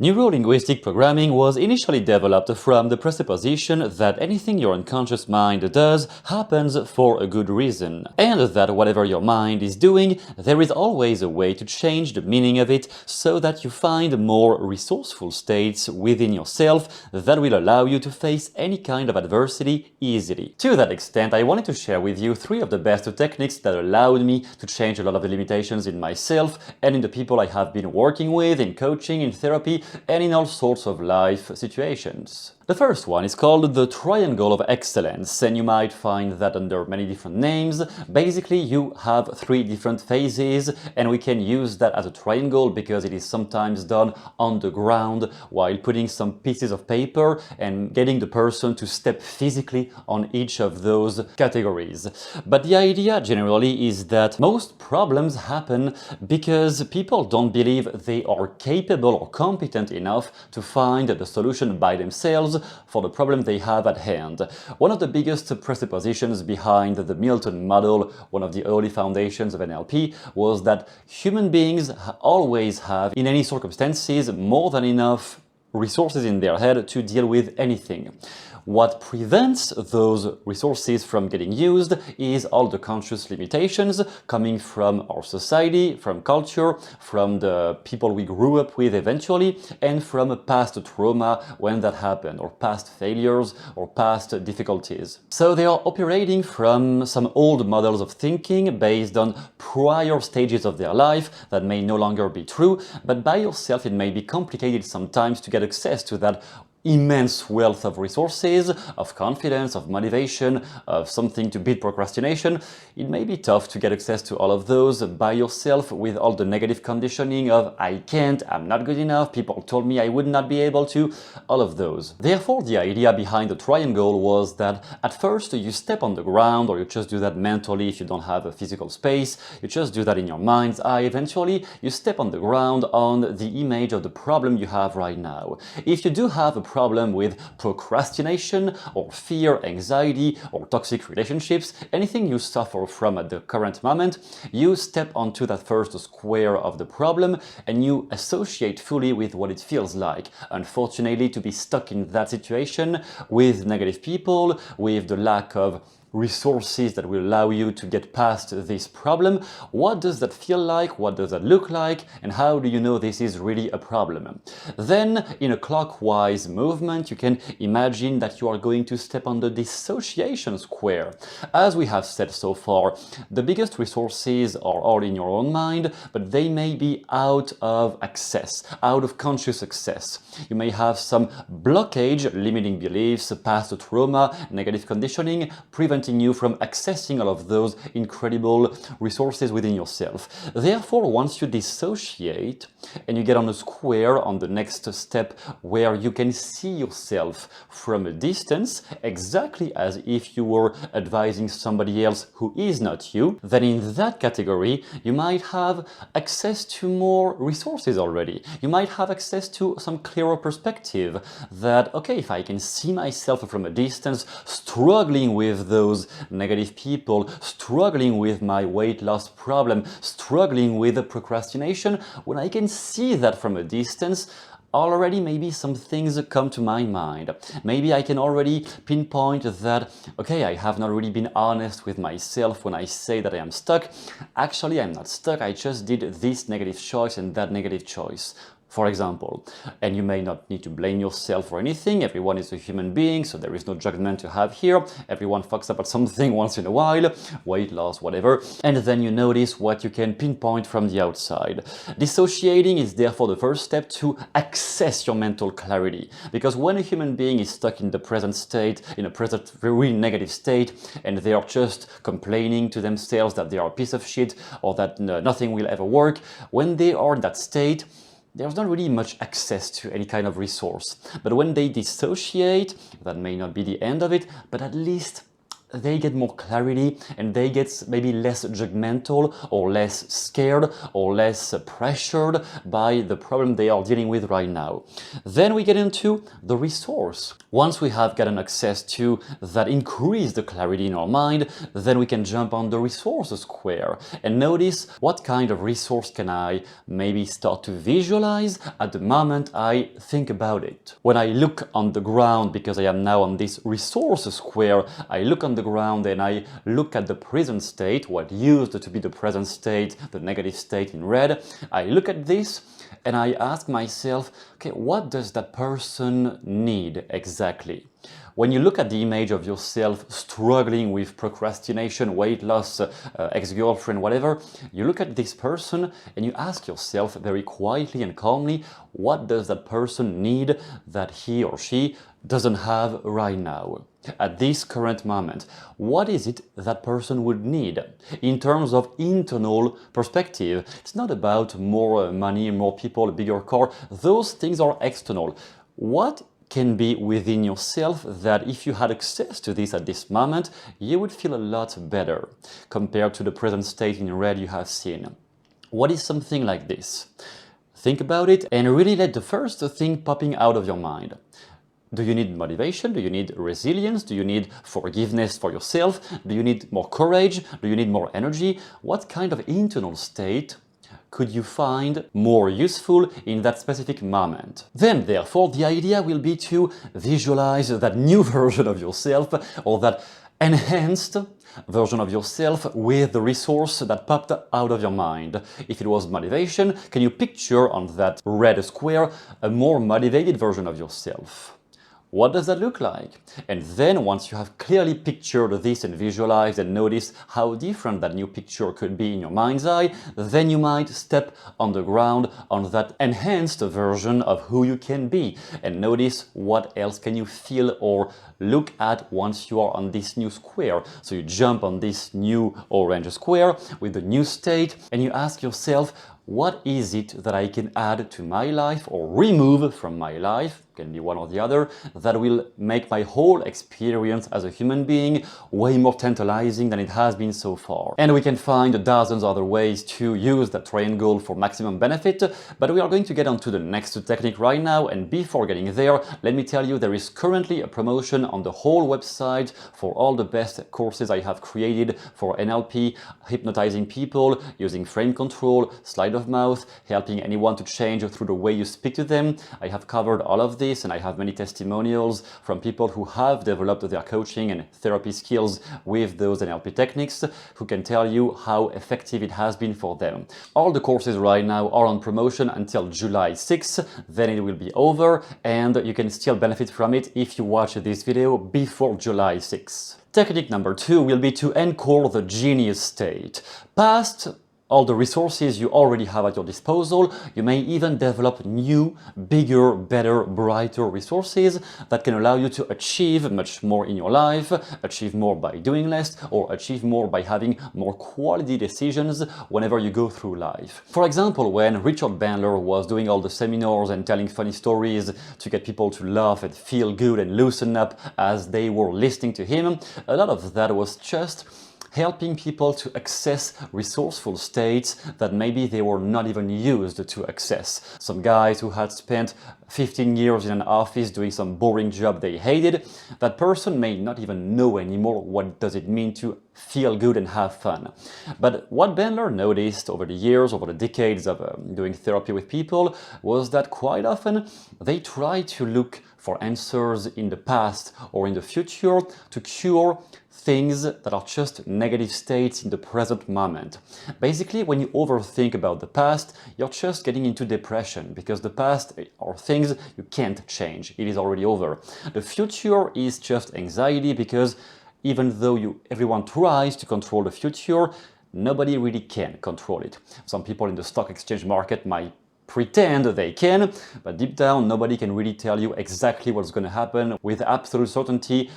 Neuro-linguistic programming was initially developed from the presupposition that anything your unconscious mind does happens for a good reason, and that whatever your mind is doing, there is always a way to change the meaning of it so that you find more resourceful states within yourself that will allow you to face any kind of adversity easily. To that extent, I wanted to share with you 3 of the best techniques that allowed me to change a lot of the limitations in myself and in the people I have been working with, in coaching, in therapy, and in all sorts of life situations. The first one is called the Triangle of Excellence, and you might find that under many different names. Basically, you have 3 different phases, and we can use that as a triangle because it is sometimes done on the ground while putting some pieces of paper and getting the person to step physically on each of those categories. But the idea generally is that most problems happen because people don't believe they are capable or competent enough to find the solution by themselves for the problem they have at hand. One of the biggest presuppositions behind the Milton model, one of the early foundations of NLP, was that human beings always have, in any circumstances, more than enough resources in their head to deal with anything. What prevents those resources from getting used is all the conscious limitations coming from our society, from culture, from the people we grew up with eventually, and from past trauma when that happened, or past failures, or past difficulties. So they are operating from some old models of thinking based on prior stages of their life that may no longer be true, but by yourself it may be complicated sometimes to get access to that immense wealth of resources, of confidence, of motivation, of something to beat procrastination. It may be tough to get access to all of those by yourself with all the negative conditioning of I can't, I'm not good enough, people told me I would not be able to, all of those. Therefore, the idea behind the triangle was that at first you step on the ground, or you just do that mentally if you don't have a physical space, you just do that in your mind's eye. Eventually, you step on the ground on the image of the problem you have right now. If you do have a problem with procrastination or fear, anxiety, or toxic relationships, anything you suffer from at the current moment, you step onto that first square of the problem and you associate fully with what it feels like, unfortunately, to be stuck in that situation with negative people, with the lack of resources that will allow you to get past this problem. What does that feel like? What does that look like? And how do you know this is really a problem? Then, in a clockwise movement, you can imagine that you are going to step on the dissociation square. As we have said so far, the biggest resources are all in your own mind, but they may be out of access, out of conscious access. You may have some blockage, limiting beliefs, past trauma, negative conditioning, preventing you from accessing all of those incredible resources within yourself. Therefore, once you dissociate and you get on a square on the next step where you can see yourself from a distance, exactly as if you were advising somebody else who is not you, then in that category, you might have access to more resources already. You might have access to some clearer perspective that, okay, if I can see myself from a distance, struggling with those negative people, struggling with my weight loss problem, struggling with procrastination, when I can see that from a distance, already maybe some things come to my mind. Maybe I can already pinpoint that, okay, I have not really been honest with myself when I say that I am stuck. Actually, I'm not stuck, I just did this negative choice and that negative choice, for example. And you may not need to blame yourself for anything. Everyone is a human being, so there is no judgment to have here. Everyone fucks up at something once in a while, weight loss, whatever. And then you notice what you can pinpoint from the outside. Dissociating is therefore the first step to access your mental clarity. Because when a human being is stuck in the present state, in a present very negative state, and they are just complaining to themselves that they are a piece of shit or that nothing will ever work, when they are in that state, there's not really much access to any kind of resource. But when they dissociate, that may not be the end of it, but at least they get more clarity and they get maybe less judgmental or less scared or less pressured by the problem they are dealing with right now. Then we get into the resource. Once we have gotten access to that increase the clarity in our mind, then we can jump on the resource square and notice what kind of resource can I maybe start to visualize at the moment I think about it. When I look on the ground, because I am now on this resource square, I look on the ground and I look at the present state, what used to be the present state, the negative state in red. I look at this and I ask myself, okay, what does that person need exactly? When you look at the image of yourself struggling with procrastination, weight loss, ex-girlfriend, whatever, you look at this person and you ask yourself very quietly and calmly, what does that person need that he or she doesn't have right now? At this current moment, what is it that person would need? In terms of internal perspective, it's not about more money, more people, a bigger car. Those things are external. What can be within yourself that if you had access to this at this moment, you would feel a lot better compared to the present state in red you have seen? What is something like this? Think about it and really let the first thing popping out of your mind. Do you need motivation? Do you need resilience? Do you need forgiveness for yourself? Do you need more courage? Do you need more energy? What kind of internal state could you find more useful in that specific moment? Then, therefore, the idea will be to visualize that new version of yourself or that enhanced version of yourself with the resource that popped out of your mind. If it was motivation, can you picture on that red square a more motivated version of yourself? What does that look like? And then once you have clearly pictured this and visualized and noticed how different that new picture could be in your mind's eye, then you might step on the ground on that enhanced version of who you can be and notice what else can you feel or look at once you are on this new square. So you jump on this new orange square with the new state and you ask yourself, what is it that I can add to my life or remove from my life, can be one or the other, that will make my whole experience as a human being way more tantalizing than it has been so far. And we can find dozens of other ways to use that triangle for maximum benefit, but we are going to get onto the next technique right now. And before getting there, let me tell you there is currently a promotion on the whole website for all the best courses I have created for NLP, hypnotizing people, using frame control, slide of mouth, helping anyone to change through the way you speak to them. I have covered all of this and I have many testimonials from people who have developed their coaching and therapy skills with those NLP techniques who can tell you how effective it has been for them. All the courses right now are on promotion until July 6th, then it will be over and you can still benefit from it if you watch this video before July 6th. Technique number 2 will be to anchor the genius state. Past all the resources you already have at your disposal, you may even develop new, bigger, better, brighter resources that can allow you to achieve much more in your life, achieve more by doing less, or achieve more by having more quality decisions whenever you go through life. For example, when Richard Bandler was doing all the seminars and telling funny stories to get people to laugh and feel good and loosen up as they were listening to him, a lot of that was just helping people to access resourceful states that maybe they were not even used to access. Some guys who had spent 15 years in an office doing some boring job they hated, that person may not even know anymore what does it mean to feel good and have fun. But what Bandler noticed over the years, over the decades of doing therapy with people, was that quite often they try to look for answers in the past or in the future to cure things that are just negative states in the present moment. Basically, when you overthink about the past, you're just getting into depression because the past are things you can't change. It is already over. The future is just anxiety because even though everyone tries to control the future, nobody really can control it. Some people in the stock exchange market might pretend they can, but deep down nobody can really tell you exactly what's going to happen with absolute certainty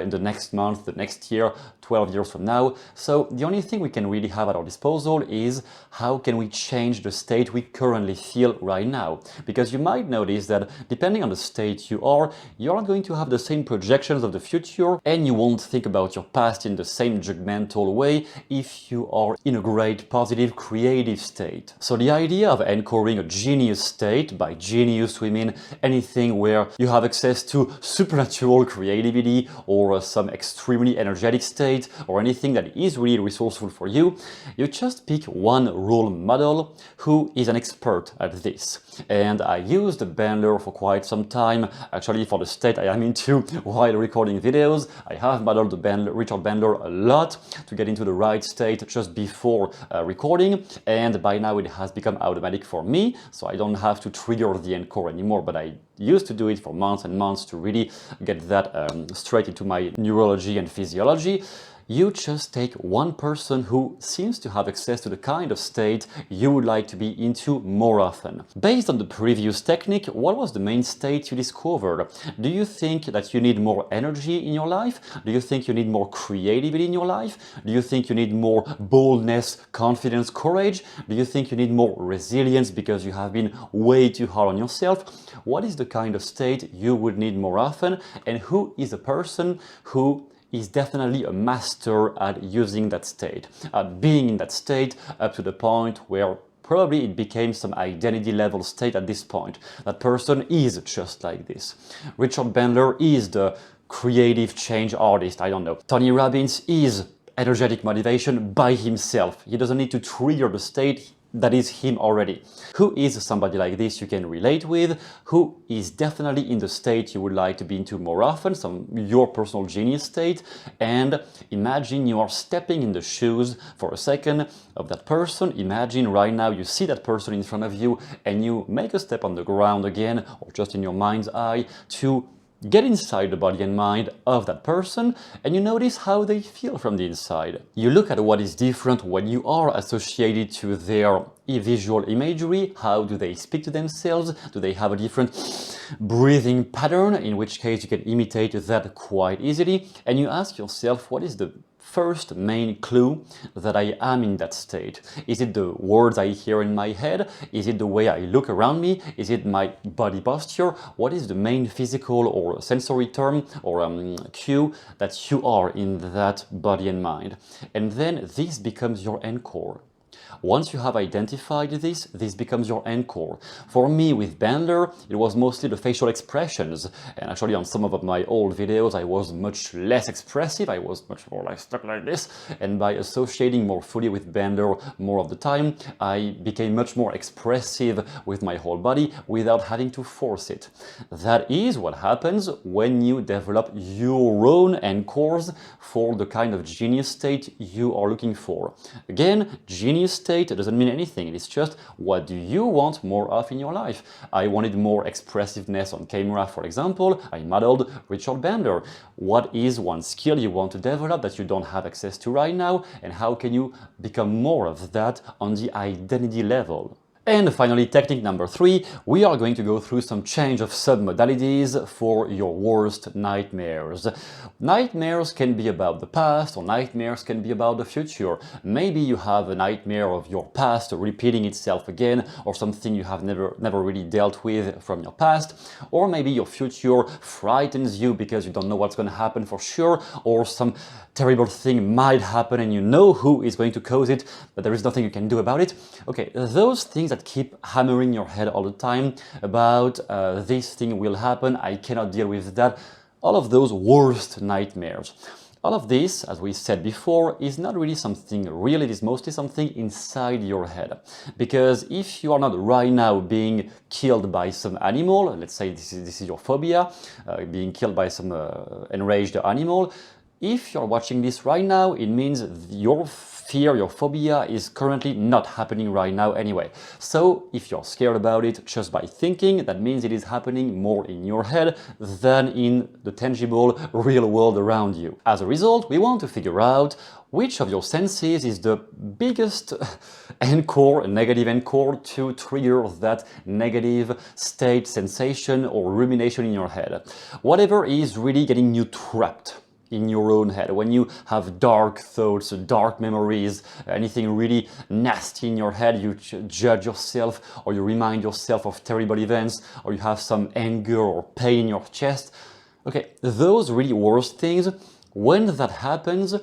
in the next month, the next year, 12 years from now. So the only thing we can really have at our disposal is how can we change the state we currently feel right now. Because you might notice that depending on the state you're not going to have the same projections of the future, and you won't think about your past in the same judgmental way if you are in a great, positive, creative state. So the idea of anchoring a genius state, by genius we mean anything where you have access to supernatural creativity or some extremely energetic state or anything that is really resourceful for you, you just pick one role model who is an expert at this. And I used Bandler for quite some time, actually for the state I am into while recording videos. I have modeled Richard Bandler a lot to get into the right state just before recording, and by now it has become automatic for me, so I don't have to trigger the encore anymore, but I used to do it for months and months to really get that straight into my neurology and physiology. You just take one person who seems to have access to the kind of state you would like to be into more often. Based on the previous technique, what was the main state you discovered? Do you think that you need more energy in your life? Do you think you need more creativity in your life? Do you think you need more boldness, confidence, courage? Do you think you need more resilience because you have been way too hard on yourself? What is the kind of state you would need more often? And who is a person who is definitely a master at using that state, at being in that state up to the point where probably it became some identity level state at this point. That person is just like this. Richard Bandler is the creative change artist, I don't know. Tony Robbins is energetic motivation by himself. He doesn't need to trigger the state. That is him already. Who is somebody like this you can relate with? Who is definitely in the state you would like to be into more often, your personal genius state? And imagine you are stepping in the shoes for a second of that person. Imagine right now you see that person in front of you and you make a step on the ground again, or just in your mind's eye, to get inside the body and mind of that person, and you notice how they feel from the inside. You look at what is different when you are associated to their visual imagery. How do they speak to themselves? Do they have a different breathing pattern? In which case you can imitate that quite easily. And you ask yourself, what is the first main clue that I am in that state? Is it the words I hear in my head? Is it the way I look around me? Is it my body posture? What is the main physical or sensory term or cue that you are in that body and mind? And then this becomes your anchor. Once you have identified this becomes your anchor. For me, with Bandler, it was mostly the facial expressions. And actually on some of my old videos, I was much less expressive. I was much more like stuck like this. And by associating more fully with Bandler more of the time, I became much more expressive with my whole body without having to force it. That is what happens when you develop your own anchors for the kind of genius state you are looking for. Again, genius state doesn't mean anything. It's just, what do you want more of in your life? I wanted more expressiveness on camera, for example. I modeled Richard Bandler. What is one skill you want to develop that you don't have access to right now? And how can you become more of that on the identity level? And finally, technique number 3, we are going to go through some change of submodalities for your worst nightmares. Nightmares can be about the past, or nightmares can be about the future. Maybe you have a nightmare of your past repeating itself again, or something you have never really dealt with from your past. Or maybe your future frightens you because you don't know what's going to happen for sure, or some terrible thing might happen and you know who is going to cause it, but there is nothing you can do about it. Okay, those things that keep hammering your head all the time about this thing will happen, I cannot deal with that, all of those worst nightmares. All of this, as we said before, is not really something real, it is mostly something inside your head. Because if you are not right now being killed by some animal, let's say this is your phobia, being killed by some enraged animal, If you're watching this right now, it means your fear, your phobia is currently not happening right now anyway. So if you're scared about it just by thinking, that means it is happening more in your head than in the tangible real world around you. As a result, we want to figure out which of your senses is the biggest anchor, negative anchor, to trigger that negative state, sensation, or rumination in your head. Whatever is really getting you trapped in your own head. When you have dark thoughts, dark memories, anything really nasty in your head, you judge yourself, or you remind yourself of terrible events, or you have some anger or pain in your chest. Okay, those really worst things, when that happens,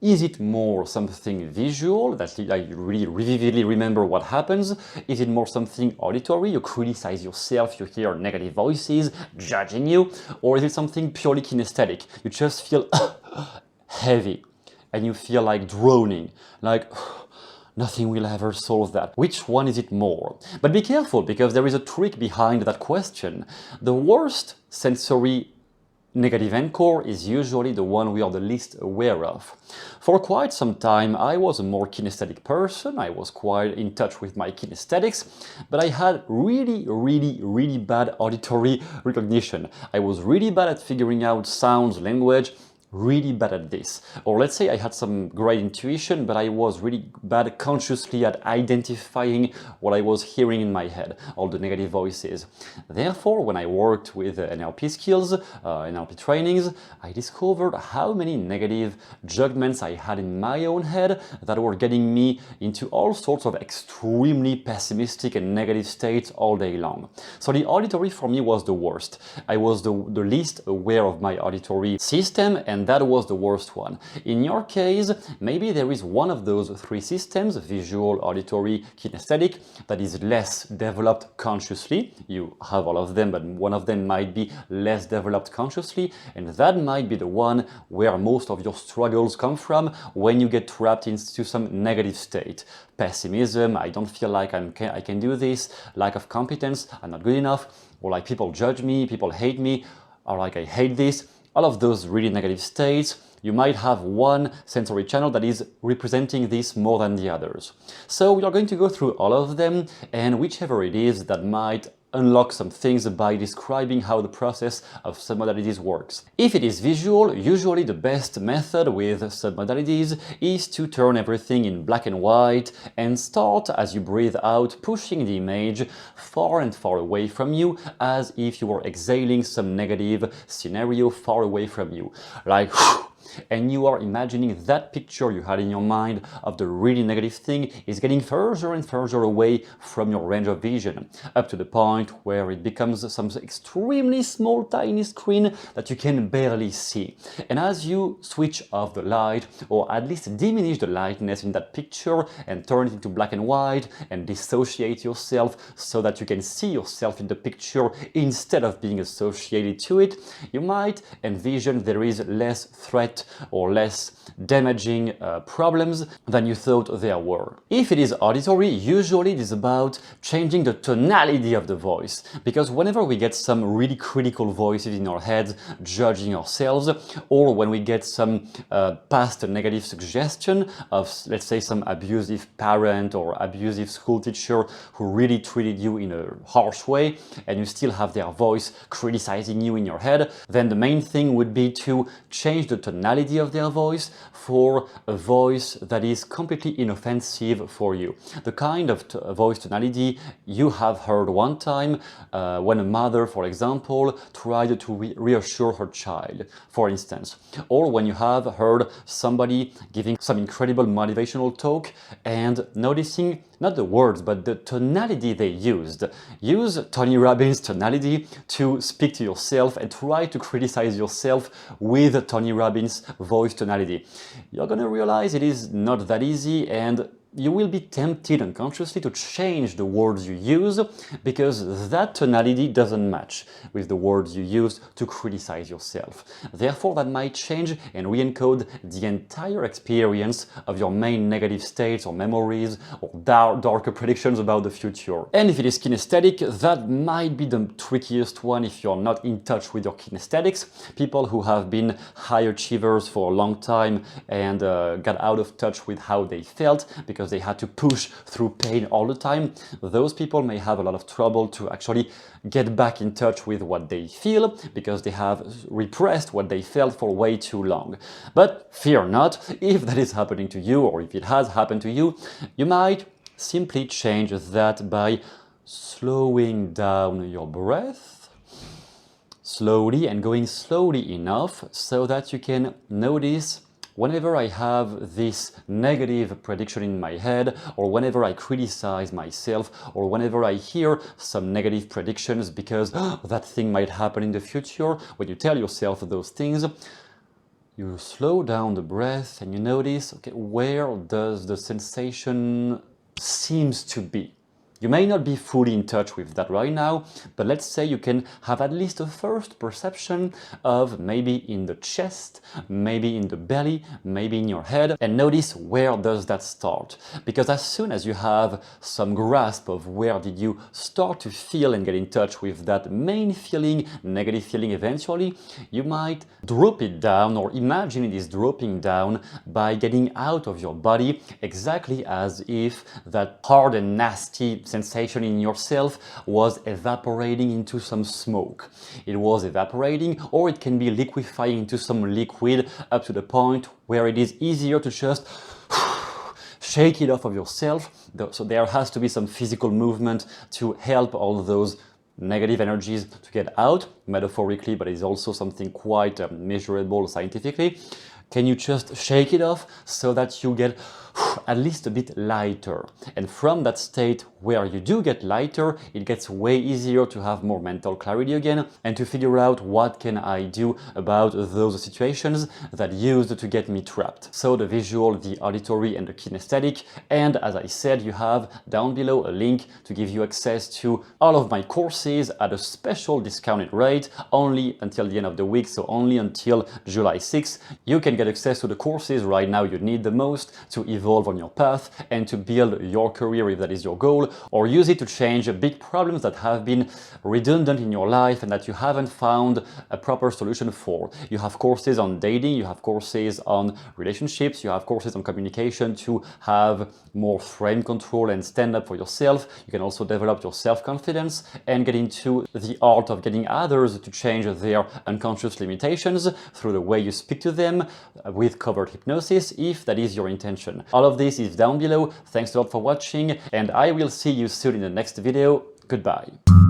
is it more something visual, that you really vividly remember what happens? Is it more something auditory, you criticize yourself, you hear negative voices judging you? Or is it something purely kinesthetic? You just feel heavy and you feel like droning, like nothing will ever solve that. Which one is it more? But be careful, because there is a trick behind that question. The worst sensory negative anchor is usually the one we are the least aware of. For quite some time, I was a more kinesthetic person. I was quite in touch with my kinesthetics, but I had really bad auditory recognition. I was really bad at figuring out sounds, language, really bad at this. Or let's say I had some great intuition, but I was really bad consciously at identifying what I was hearing in my head, all the negative voices. Therefore, when I worked with NLP skills, NLP trainings, I discovered how many negative judgments I had in my own head that were getting me into all sorts of extremely pessimistic and negative states all day long. So the auditory for me was the worst. I was the least aware of my auditory system, and that was the worst one. In your case, maybe there is one of those three systems, visual, auditory, kinesthetic, that is less developed consciously. You have all of them, but one of them might be less developed consciously, and that might be the one where most of your struggles come from when you get trapped into some negative state. Pessimism, I don't feel like I can do this, lack of competence, I'm not good enough, or like people judge me, people hate me, or like I hate this. All of those really negative states, you might have one sensory channel that is representing this more than the others. So we are going to go through all of them, and whichever it is that might unlock some things by describing how the process of submodalities works. If it is visual, usually the best method with submodalities is to turn everything in black and white and start, as you breathe out, pushing the image far and far away from you, as if you were exhaling some negative scenario far away from you. Like, and you are imagining that picture you had in your mind of the really negative thing is getting further and further away from your range of vision, up to the point where it becomes some extremely small, tiny screen that you can barely see. And as you switch off the light, or at least diminish the lightness in that picture and turn it into black and white and dissociate yourself so that you can see yourself in the picture instead of being associated to it, you might envision there is less threat or less damaging problems than you thought there were. If it is auditory, usually it is about changing the tonality of the voice, because whenever we get some really critical voices in our heads judging ourselves, or when we get some past negative suggestion of, let's say, some abusive parent or abusive school teacher who really treated you in a harsh way, and you still have their voice criticizing you in your head, then the main thing would be to change the tonality of their voice for a voice that is completely inoffensive for you. The kind of voice tonality you have heard one time when a mother, for example, tried to reassure her child, for instance. Or when you have heard somebody giving some incredible motivational talk and noticing not the words, but the tonality they used. Use Tony Robbins' tonality to speak to yourself and try to criticize yourself with Tony Robbins' voice tonality. You're gonna realize it is not that easy, and you will be tempted unconsciously to change the words you use because that tonality doesn't match with the words you use to criticize yourself. Therefore, that might change and re-encode the entire experience of your main negative states or memories or darker predictions about the future. And if it is kinesthetic, that might be the trickiest one if you're not in touch with your kinesthetics. People who have been high achievers for a long time and got out of touch with how they felt because they had to push through pain all the time, those people may have a lot of trouble to actually get back in touch with what they feel because they have repressed what they felt for way too long. But fear not, if that is happening to you or if it has happened to you, you might simply change that by slowing down your breath slowly and going slowly enough so that you can notice whenever I have this negative prediction in my head, or whenever I criticize myself, or whenever I hear some negative predictions because that thing might happen in the future, when you tell yourself those things, you slow down the breath and you notice, okay, where does the sensation seems to be? You may not be fully in touch with that right now, but let's say you can have at least a first perception of maybe in the chest, maybe in the belly, maybe in your head, and notice where does that start. Because as soon as you have some grasp of where did you start to feel and get in touch with that main feeling, negative feeling eventually, you might drop it down or imagine it is dropping down by getting out of your body exactly as if that hard and nasty sensation in yourself was evaporating into some smoke. It was evaporating, or it can be liquefying into some liquid up to the point where it is easier to just shake it off of yourself. So there has to be some physical movement to help all those negative energies to get out, metaphorically, but it's also something quite measurable scientifically. Can you just shake it off so that you get at least a bit lighter? And from that state where you do get lighter, it gets way easier to have more mental clarity again and to figure out what can I do about those situations that used to get me trapped. So the visual, the auditory and the kinesthetic. And as I said, you have down below a link to give you access to all of my courses at a special discounted rate only until the end of the week, so only until July 6th. You can get access to the courses right now you need the most to evolve on your path and to build your career if that is your goal, or use it to change big problems that have been redundant in your life and that you haven't found a proper solution for. You have courses on dating, you have courses on relationships, you have courses on communication to have more frame control and stand up for yourself. You can also develop your self-confidence and get into the art of getting others to change their unconscious limitations through the way you speak to them with covered hypnosis, if that is your intention. All of this is down below. Thanks a lot for watching, and I will see you soon in the next video. Goodbye.